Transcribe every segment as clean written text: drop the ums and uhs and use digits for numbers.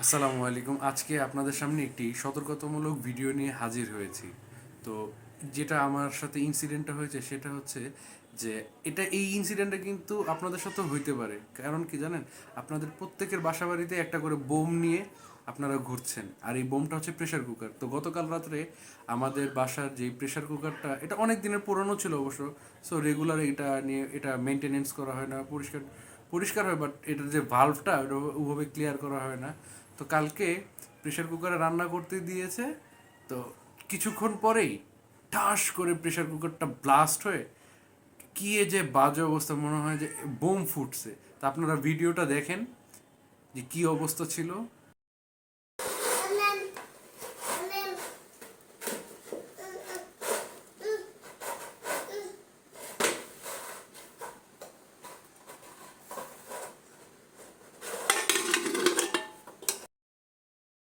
আসসালামু আলাইকুম। আজকে আপনাদের সামনে একটি সতর্কতামূলক ভিডিও নিয়ে হাজির হয়েছি। তো যেটা আমার সাথে ইনসিডেন্টটা হয়েছে সেটা হচ্ছে যে এই ইনসিডেন্টটা কিন্তু আপনাদের সাথেও হইতে পারে। কারণ কি জানেন? আপনাদের প্রত্যেকের বাসাবাড়িতে একটা করে বোম নিয়ে আপনারা ঘুরছেন। আর এই বোমটা হচ্ছে প্রেসার কুকার। তো গতকাল রাত্রে আমাদের বাসার যে প্রেসার কুকারটা, এটা অনেক দিনের পুরনো ছিল অবশ্য। সো রেগুলার এটা মেনটেনেন্স করা হয় না, পরিষ্কার পরিষ্কার হয়, বাট এটার যে ভালভটা ওটা ওভাবে ক্লিয়ার করা হয় না। তো কালকে প্রেসার কুকারে রান্না করতে দিয়েছে। তো কিছুক্ষণ পরেই ঠাস করে প্রেসার কুকারটা ব্লাস্ট হয়ে কি যে বাজে অবস্থা, মনে হয় যে বোম ফুটছে। তা আপনারা ভিডিওটা দেখেন যে কি অবস্থা ছিল।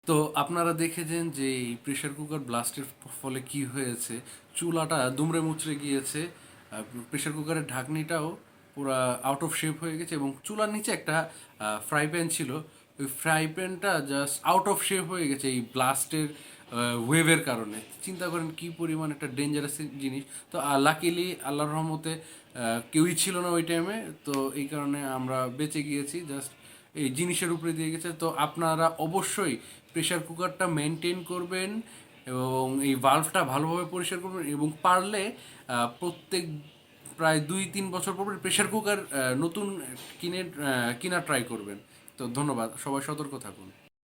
তো আপনারা দেখেছেন যে এই প্রেসার কুকার ব্লাস্টের ফলে কি হয়েছে। চুলাটা দুমড়ে মুচড়ে গিয়েছে। প্রেসার কুকারের ঢাকনিটাও পুরো আউট অফ শেপ হয়ে গেছে এবং চুলার নিচে একটা ফ্রাই প্যান ছিল। ওই ফ্রাই প্যানটা জাস্ট আউট অফ শেপ হয়ে গেছে এই ব্লাস্টের ওয়েভের কারণে। চিন্তা করেন কি পরিমাণ একটা ডেঞ্জারাস জিনিস। তো লাকিলি আল্লাহর রহমতে কেউই ছিল না ওই টাইমে। তো এই কারণে আমরা বেঁচে গিয়েছি। জাস্ট এই জিনিসের উপরে দিয়ে গেছে। তো আপনারা অবশ্যই প্রেসার কুকারটা মেনটেন করবেন এবং এই ভালভটা ভালোভাবে পরিষ্কার করবেন এবং পারলে প্রত্যেক প্রায় 2-3 বছর পর প্রেসার কুকার নতুন কিনে কিনা ট্রাই করবেন। তো ধন্যবাদ, সবাই সতর্ক থাকুন।